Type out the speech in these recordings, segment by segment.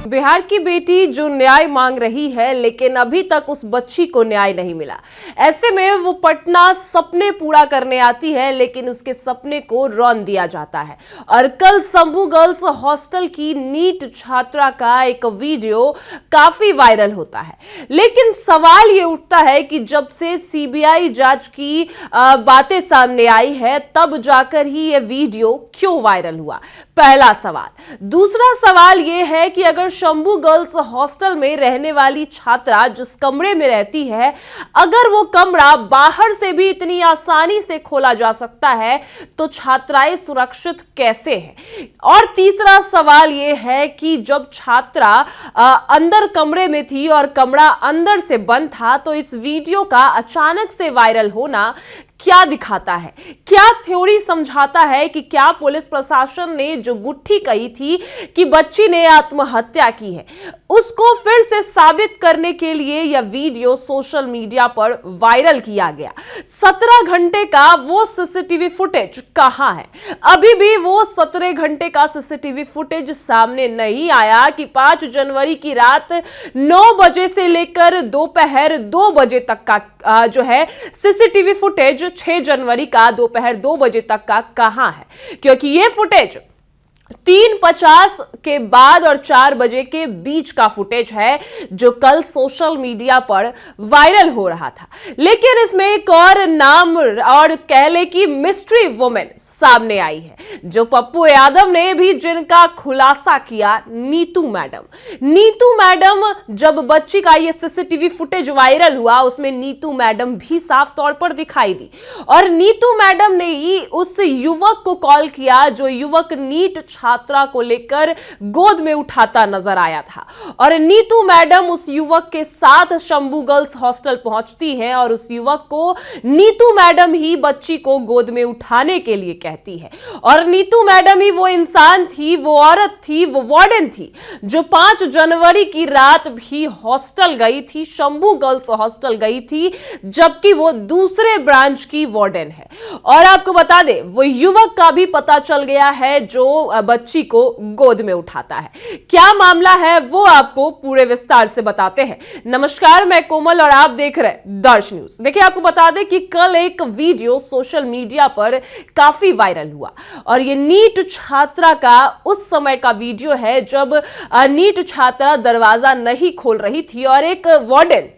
बिहार की बेटी जो न्याय मांग रही है, लेकिन अभी तक उस बच्ची को न्याय नहीं मिला। ऐसे में वो पटना सपने पूरा करने आती है, लेकिन उसके सपने को रौंद दिया जाता है। और कल शंभू गर्ल्स हॉस्टल की नीट छात्रा का एक वीडियो काफी वायरल होता है। लेकिन सवाल ये उठता है कि जब से सीबीआई जांच की बातें सामने आई है, तब जाकर ही ये वीडियो क्यों वायरल हुआ, पहला सवाल। दूसरा सवाल यह है कि अगर शंभू गर्ल्स हॉस्टल में रहने वाली छात्रा जिस कमरे में रहती है, अगर वो कमरा बाहर से भी इतनी आसानी से खोला जा सकता है, तो छात्राएं सुरक्षित कैसे हैं? और तीसरा सवाल यह है कि जब छात्रा अंदर कमरे में थी और कमरा अंदर से बंद था, तो इस वीडियो का अचानक से वायरल होना क्या दिखाता है, क्या थ्योरी समझाता है कि क्या पुलिस प्रशासन ने जो गुत्थी कही थी कि बच्ची ने आत्महत्या की है, उसको फिर से साबित करने के लिए यह वीडियो सोशल मीडिया पर वायरल किया गया। 17 घंटे का वो सीसीटीवी फुटेज कहां है? अभी भी वो 17 घंटे का सीसीटीवी फुटेज सामने नहीं आया कि 5 जनवरी की रात 9 बजे से लेकर दोपहर 2 बजे तक का जो है सीसीटीवी फुटेज 6 जनवरी का दोपहर 2 बजे तक का कहां है? क्योंकि यह फुटेज 3:50 के बाद और 4 बजे के बीच का फुटेज है, जो कल सोशल मीडिया पर वायरल हो रहा था। लेकिन इसमें एक और नाम और कह ले कि मिस्ट्री वुमेन सामने आई है, जो पप्पू यादव ने भी जिनका खुलासा किया, नीतू मैडम। नीतू मैडम, जब बच्ची का ये सीसीटीवी फुटेज वायरल हुआ, उसमें नीतू मैडम भी साफ तौर पर दिखाई दी। और नीतू मैडम ने ही उस युवक को कॉल किया, जो युवक नीट छात्रा को लेकर गोद में उठाता नजर आया था। और नीतू मैडम उस युवक के साथ शंभू गर्ल्स हॉस्टल पहुंचती हैं और उस युवक को नीतू मैडम ही बच्ची को गोद में उठाने के लिए कहती है। और नीतू मैडम ही वो इंसान थी, वो औरत थी, वो वार्डन थी, जो 5 जनवरी की रात भी हॉस्टल गई थी, शंभू गर्ल्स हॉस्टल गई थी, जबकि वो दूसरे ब्रांच की वार्डन है। और आपको बता दें, वो युवक का भी पता चल गया है, जो बच्ची को गोद में उठाता है। क्या मामला है वो आपको पूरे विस्तार से बताते हैं। नमस्कार, मैं कोमल और आप देख रहे हैं दर्श न्यूज। देखिए, आपको बता दें कि कल एक वीडियो सोशल मीडिया पर काफी वायरल हुआ और ये नीट छात्रा का उस समय का वीडियो है, जब नीट छात्रा दरवाजा नहीं खोल रही थी और एक वार्डन,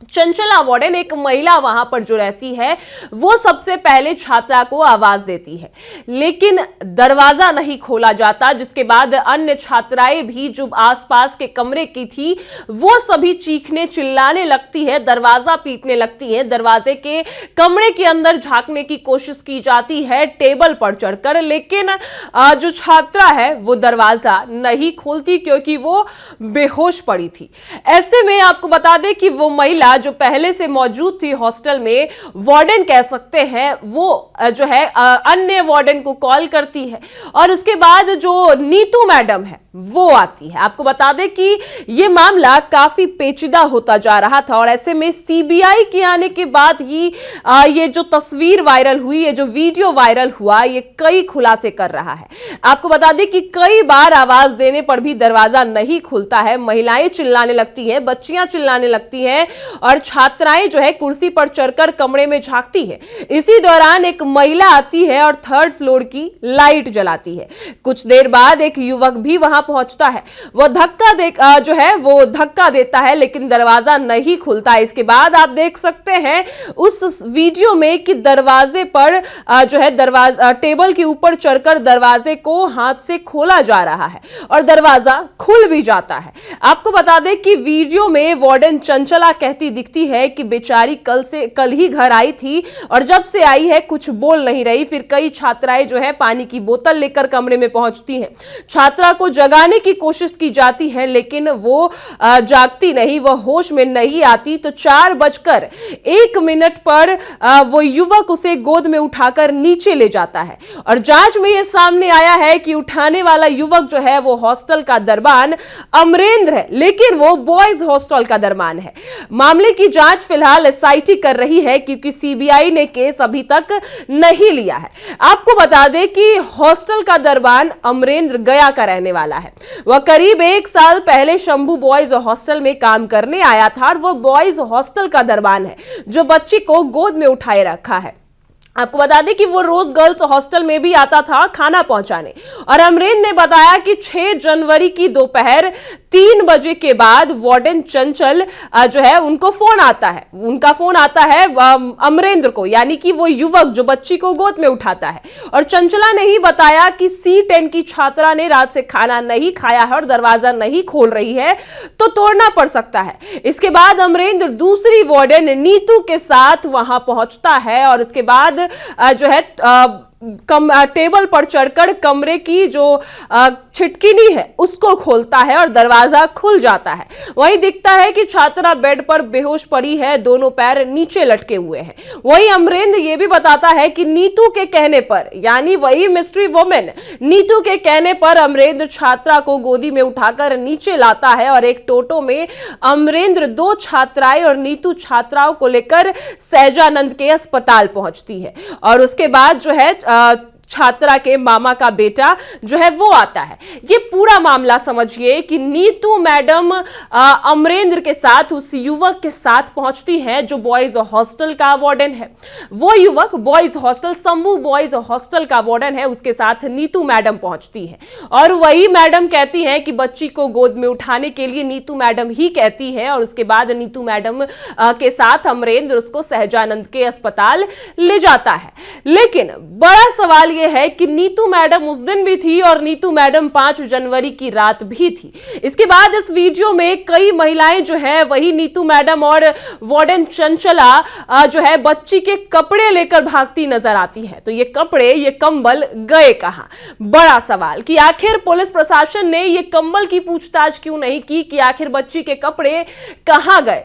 चंचला वार्डन, एक महिला वहां पर जो रहती है, वो सबसे पहले छात्रा को आवाज देती है, लेकिन दरवाजा नहीं खोला जाता, जिसके बाद अन्य छात्राएं भी जो आसपास के कमरे की थी, वो सभी चीखने चिल्लाने लगती है, दरवाजा पीटने लगती है। दरवाजे के कमरे के अंदर झांकने की कोशिश की जाती है टेबल पर चढ़कर, लेकिन जो छात्रा है वो दरवाजा नहीं खोलती, क्योंकि वो बेहोश पड़ी थी। ऐसे में आपको बता दें कि वो महिला जो पहले से मौजूद थी हॉस्टल में, वार्डन कह सकते हैं, वो जो है अन्य वार्डन को कॉल करती है और उसके बाद जो नीतू मैडम है वो आती है। आपको बता दें कि यह मामला काफी पेचीदा होता जा रहा था और ऐसे में सीबीआई के आने के बाद ही ये जो तस्वीर वायरल हुई, ये जो वीडियो वायरल हुआ, ये कई खुलासे कर रहा है। आपको बता दें कि कई बार आवाज देने पर भी दरवाजा नहीं खुलता है, महिलाएं चिल्लाने लगती हैं, बच्चियां चिल्लाने लगती हैं और छात्राएं जो है कुर्सी पर चढ़कर कमरे में झांकती है। इसी दौरान एक महिला आती है और 3rd फ्लोर की लाइट जलाती है। कुछ देर बाद एक युवक भी वहां पहुंचता है, वो धक्का देता है, लेकिन दरवाजा नहीं खुलता। इसके बाद आप देख सकते हैं उस वीडियो में कि दरवाजे पर जो है दरवाजा टेबल के ऊपर चढ़कर दरवाजे को हाथ से खोला जा रहा है और दरवाजा खुल भी जाता है। आपको बता दें कि वीडियो में वार्डन चंचला कहती दिखती है कि बेचारी कल ही घर आई थी और जब से आई है कुछ बोल नहीं रही। फिर कई छात्राएं जो है पानी की बोतल लेकर कमरे में पहुंचती हैं, छात्रा को जगाने की कोशिश की जाती है, लेकिन वो जागती नहीं, वो होश में नहीं आती। तो 4:01 पर वो युवक उसे गोद में उठाकर नीचे ले जाता है और जांच में यह सामने आया है कि उठाने वाला युवक जो है वो हॉस्टल का दरबान अमरेंद्र है, लेकिन वो बॉयज हॉस्टल का दरबान है। मामला मामले की जांच फिलहाल एसआईटी कर रही है क्योंकि सीबीआई ने केस अभी तक नहीं लिया है। आपको बता दें कि हॉस्टल का दरबान अमरेंद्र गया का रहने वाला है। वह करीब 1 साल पहले शंभू बॉयज हॉस्टल में काम करने आया था और वह बॉयज हॉस्टल का दरबान है जो बच्ची को गोद में उठाए रखा है। आपको बता दें कि वो रोज गर्ल्स हॉस्टल में भी आता था खाना पहुंचाने। और अमरेंद्र ने बताया कि 6 जनवरी की दोपहर 3 बजे के बाद वार्डन चंचल जो है उनको फोन आता है। उनका फोन आता है अमरेंद्र को, यानी कि वो युवक जो बच्ची को गोद में उठाता है। और चंचला ने ही बताया कि C10 की छात्रा ने रात से खाना नहीं खाया है और दरवाजा नहीं खोल रही है तो तोड़ना पड़ सकता है। इसके बाद अमरेंद्र दूसरी वार्डन नीतू के साथ वहां पहुंचता है और उसके बाद जो है टेबल पर चढ़कर कमरे की जो छिटकिनी है उसको खोलता है और दरवाजा खुल जाता है। वहीं दिखता है कि छात्रा बेड पर बेहोश पड़ी है, दोनों पैर नीचे लटके हुए हैं। वहीं अमरेंद्र यह भी बताता है कि नीतू के कहने पर, यानी वही मिस्ट्री वुमेन नीतू के कहने पर अमरेंद्र छात्रा को गोदी में उठाकर नीचे लाता है और एक टोटो में अमरेंद्र 2 छात्राएं और नीतू छात्राओं को लेकर सहजानंद के अस्पताल पहुंचती है। और उसके बाद जो है छात्रा के मामा का बेटा जो है वो आता है। ये पूरा मामला समझिए कि नीतू मैडम अमरेंद्र के साथ उस युवक के साथ पहुंचती है जो बॉयज हॉस्टल का वार्डन है। वो युवक boys hostel, Shambhu boys hostel का वार्डन है, उसके साथ नीतू मैडम पहुंचती है। और वही मैडम कहती है कि बच्ची को गोद में उठाने के लिए नीतू मैडम ही कहती है। और उसके बाद नीतू मैडम के साथ अमरेंद्र उसको सहजानंद के अस्पताल ले जाता है। लेकिन बड़ा सवाल यह है कि नीतू मैडम उस दिन भी थी और नीतू मैडम 5 जनवरी की रात भी थी। इसके बाद इस वीडियो में कई महिलाएं जो है वही नीतू मैडम और वार्डन चंचला जो है बच्ची के कपड़े लेकर भागती नजर आती है। तो ये कपड़े, ये कंबल गए कहां? बड़ा सवाल कि आखिर पुलिस प्रशासन ने ये कंबल की पूछताछ क्यों नहीं की कि आखिर बच्ची के कपड़े कहां गए।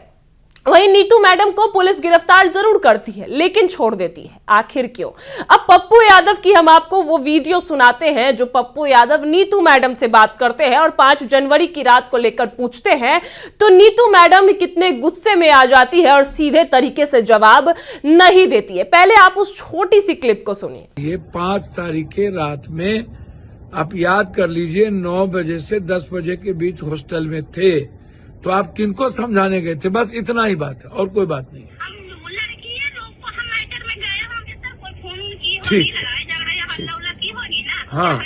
वहीं नीतू मैडम को पुलिस गिरफ्तार जरूर करती है लेकिन छोड़ देती है, आखिर क्यों? अब पप्पू यादव की हम आपको वो वीडियो सुनाते हैं जो पप्पू यादव नीतू मैडम से बात करते हैं और 5 जनवरी की रात को लेकर पूछते हैं तो नीतू मैडम कितने गुस्से में आ जाती है और सीधे तरीके से जवाब नहीं देती है। पहले आप उस छोटी सी क्लिप को सुनिए। ये 5 तारीख के रात में आप याद कर लीजिए 9 बजे से 10 बजे के बीच हॉस्टल में थे, तो आप किनको समझाने गए थे? बस इतना ही बात है और कोई बात नहीं है। ठीक हाँ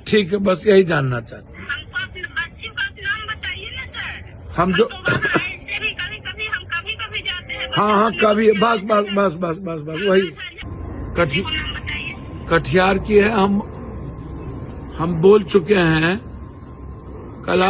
ठीक है बस यही जानना चाहते हम जो हाँ कभी बस वही कटिहार की है। हम बोल चुके हैं कल।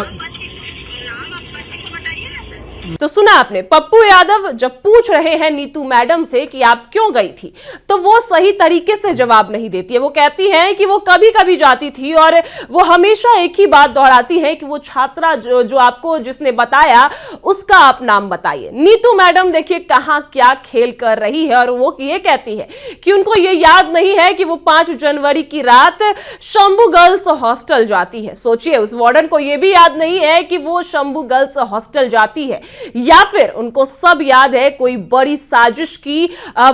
तो सुना आपने, पप्पू यादव जब पूछ रहे हैं नीतू मैडम से कि आप क्यों गई थी तो वो सही तरीके से जवाब नहीं देती है। वो कहती हैं कि वो कभी कभी जाती थी और वो हमेशा एक ही बात दोहराती है कि वो छात्रा जो आपको जिसने बताया उसका आप नाम बताइए। नीतू मैडम देखिए कहां क्या खेल कर रही है और वो ये कहती है कि उनको ये याद नहीं है कि वो 5 जनवरी की रात शंभू गर्ल्स हॉस्टल जाती है। सोचिए, उस वार्डन को ये भी याद नहीं है कि वो शंभू गर्ल्स हॉस्टल जाती है, या फिर उनको सब याद है कोई बड़ी साजिश की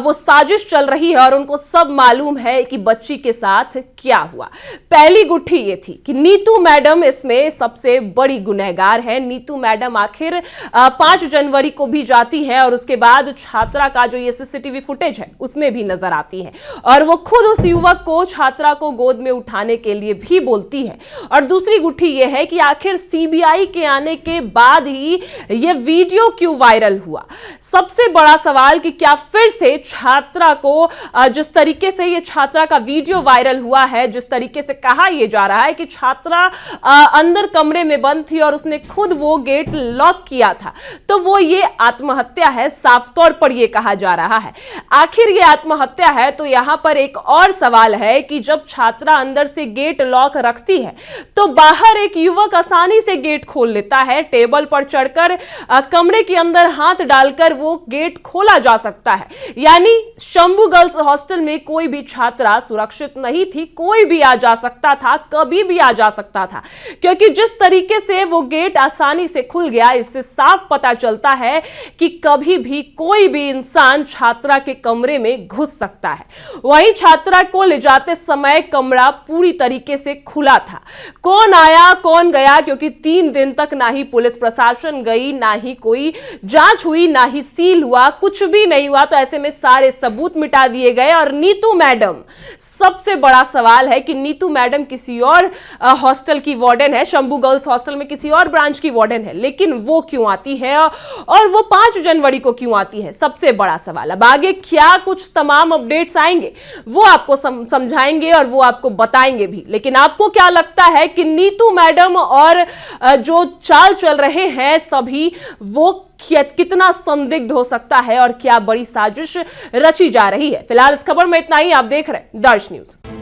वो साजिश चल रही है और उनको सब मालूम है कि बच्ची के साथ क्या हुआ। पहली गुत्थी ये थी कि नीतू मैडम इसमें सबसे बड़ी गुनहगार है। नीतू मैडम आखिर 5 जनवरी को भी जाती है और उसके बाद छात्रा का जो ये सीसीटीवी फुटेज है उसमें भी नजर आती है और वो खुद उस युवक को, छात्रा को गोद में उठाने के लिए भी बोलती है। और दूसरी गुत्थी ये है कि आखिर सीबीआई के आने के बाद ही ये वीडियो क्यों वायरल हुआ। सबसे बड़ा सवाल कि क्या फिर से छात्रा को जिस तरीके से ये छात्रा का वीडियो वायरल हुआ है, जिस तरीके से कहा यह जा रहा है कि छात्रा अंदर कमरे में बंद थी और उसने खुद वो गेट लॉक किया था, तो वो ये आत्महत्या है, साफ तौर पर यह कहा जा रहा है। आखिर ये आत्महत्या है तो यहां पर एक और सवाल है कि जब छात्रा अंदर से गेट लॉक रखती है तो बाहर एक युवक आसानी से गेट खोल लेता है, टेबल पर चढ़कर कमरे के अंदर हाथ डालकर वो गेट खोला जा सकता है। यानी शंभू गर्ल्स हॉस्टल में कोई भी छात्रा सुरक्षित नहीं थी, कोई भी आ जा सकता था, कभी भी आ जा सकता था, क्योंकि जिस तरीके से वो गेट आसानी से खुल गया, इससे साफ पता चलता है कि कभी भी कोई भी इंसान छात्रा के कमरे में घुस सकता है। वहीं छात्रा को ले जाते समय कमरा पूरी तरीके से खुला था। कौन आया कौन गया, क्योंकि 3 दिन तक ना ही पुलिस प्रशासन गई, ना ही कोई जांच हुई, ना ही सील हुआ, कुछ भी नहीं हुआ। तो ऐसे में सारे सबूत मिटा दिए गए। और नीतू मैडम, सबसे बड़ा सवाल है कि नीतू मैडम किसी और हॉस्टल की वार्डन है, शंभू गर्ल्स हॉस्टल में किसी और ब्रांच की वार्डन है, लेकिन वो क्यों आती है और वो 5 जनवरी को क्यों आती है, सबसे बड़ा सवाल। अब आगे क्या कुछ तमाम अपडेट्स आएंगे वो आपको समझाएंगे और वो आपको बताएंगे भी। लेकिन आपको क्या लगता है कि नीतू मैडम और जो चाल चल रहे हैं सभी, वो कितना संदिग्ध हो सकता है और क्या बड़ी साजिश रची जा रही है? फिलहाल इस खबर में इतना ही। आप देख रहे हैं दर्श न्यूज।